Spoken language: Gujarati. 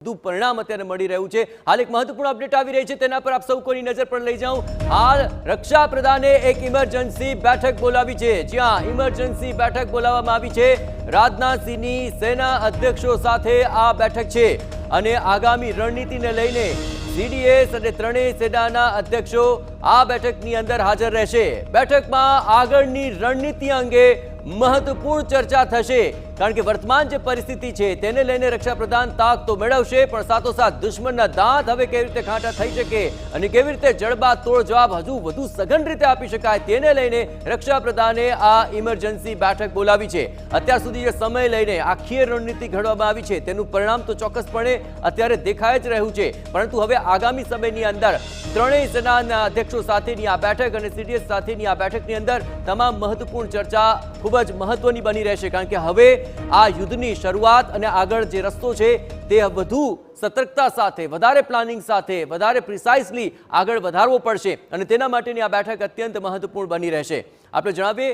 વધુ પરિણામ અત્યારે મળી રહ્યું છે। હાલ એક મહત્વપૂર્ણ અપડેટ આવી રહી છે, તેના પર આપ સૌ કોની નજર પર લઈ જાઉં। હાલ રક્ષા પ્રધાને એક ઇમરજન્સી બેઠક બોલાવી છે, જ્યાં ઇમરજન્સી બેઠક બોલાવવામાં આવી છે। રાજનાથસિંહની સેના અધ્યક્ષો સાથે આ બેઠક છે અને આગામી રણનીતિને લઈને CDS અને ત્રણેય સેનાના અધ્યક્ષો આ બેઠકની અંદર હાજર રહેશે। બેઠકમાં આગળની રણનીતિ અંગે મહત્વપૂર્ણ ચર્ચા થશે, કારણ કે વર્તમાન જે પરિસ્થિતિ છે તેને લઈને રક્ષા પ્રધાન તાક તો મેળવશે, પણ સાથોસાથ દુશ્મનના દાંત હવે કેવી રીતે ખાટા થઈ શકે અને કેવી રીતે જડબાતોડ જવાબ હજુ વધુ સઘન રીતે આપી શકાય તેને લઈને રક્ષા પ્રધાને આ ઇમરજન્સી બેઠક બોલાવી છે। અત્યાર સુધી જે સમય લઈને આખી રણનીતિ ઘડવામાં આવી છે તેનું પરિણામ તો ચોક્કસપણે અત્યારે દેખાઈ જ રહ્યું છે, પરંતુ હવે આગામી સમયની અંદર ત્રણેય સેનાના અધ્યક્ષો સાથેની આ બેઠક અને CDS સાથેની આ બેઠકની અંદર તમામ મહત્વપૂર્ણ ચર્ચા ખૂબ જ મહત્વની બની રહેશે, કારણ કે હવે આ યુદ્ધની શરૂઆત અને આગળ જે રસ્તો છે તે વધુ સતર્કતા સાથે, વધારે પ્લાનિંગ સાથે, વધારે પ્રિસાઇઝલી આગળ વધારવો પડશે અને તેના માટેની આ બેઠક અત્યંત મહત્વપૂર્ણ બની રહેશે। આપણે જણાવીએ